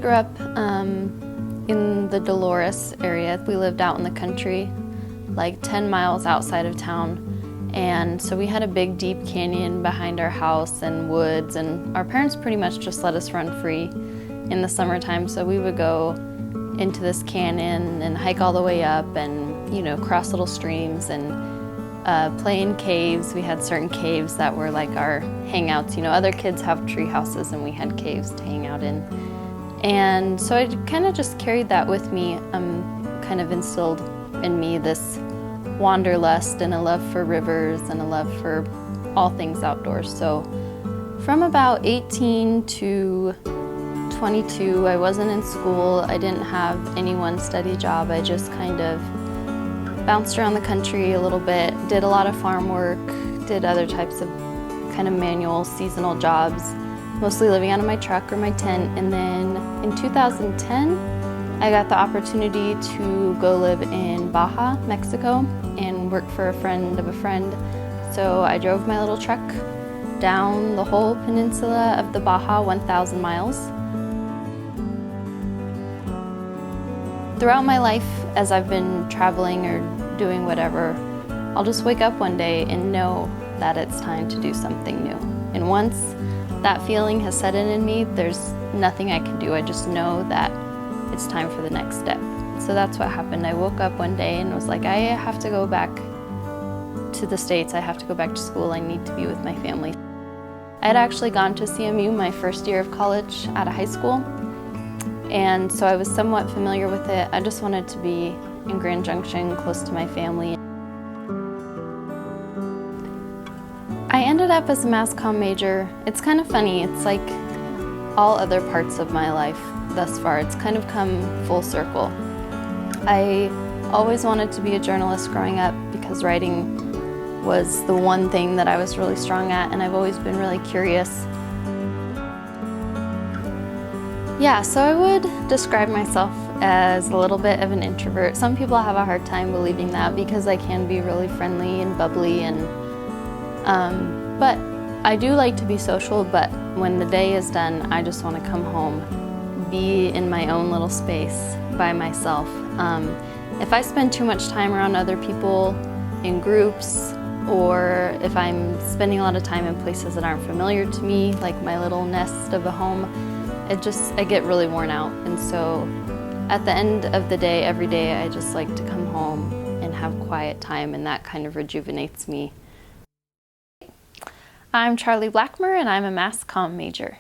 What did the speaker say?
grew up in the Dolores area. We lived out in the country, like 10 miles outside of town. And so we had a big deep canyon behind our house and woods, and our parents pretty much just let us run free in the summertime. So we would go into this canyon and hike all the way up and, you know, cross little streams and play in caves. We had certain caves that were like our hangouts. You know, other kids have tree houses and we had caves to hang out in. And so I kind of just carried that with me, kind of instilled in me this wanderlust and a love for rivers and a love for all things outdoors. So from about 18 to 22, I wasn't in school. I didn't have any one steady job. I just kind of bounced around the country a little bit, did a lot of farm work, did other types of kind of manual seasonal jobs, mostly living out of my truck or my tent. And then in 2010, I got the opportunity to go live in Baja, Mexico, and work for a friend of a friend. So I drove my little truck down the whole peninsula of the Baja, 1,000 miles. Throughout my life, as I've been traveling or doing whatever, I'll just wake up one day and know that it's time to do something new. And once that feeling has set in me, there's nothing I can do. I just know that it's time for the next step. So that's what happened. I woke up one day and was like, I have to go back to the States. I have to go back to school. I need to be with my family. I had actually gone to CMU my first year of college out of high school. And so I was somewhat familiar with it. I just wanted to be in Grand Junction, close to my family. I ended up as a mass comm major. It's kind of funny. It's like all other parts of my life thus far. It's kind of come full circle. I always wanted to be a journalist growing up because writing was the one thing that I was really strong at, and I've always been really curious. Yeah, so I would describe myself as a little bit of an introvert. Some people have a hard time believing that because I can be really friendly and bubbly, and but I do like to be social, but when the day is done, I just want to come home, be in my own little space by myself. If I spend too much time around other people in groups, or if I'm spending a lot of time in places that aren't familiar to me, like my little nest of a home, I get really worn out. And so at the end of the day, every day, I just like to come home and have quiet time, and that kind of rejuvenates me. I'm Charlie Blackmer, and I'm a mass comm major.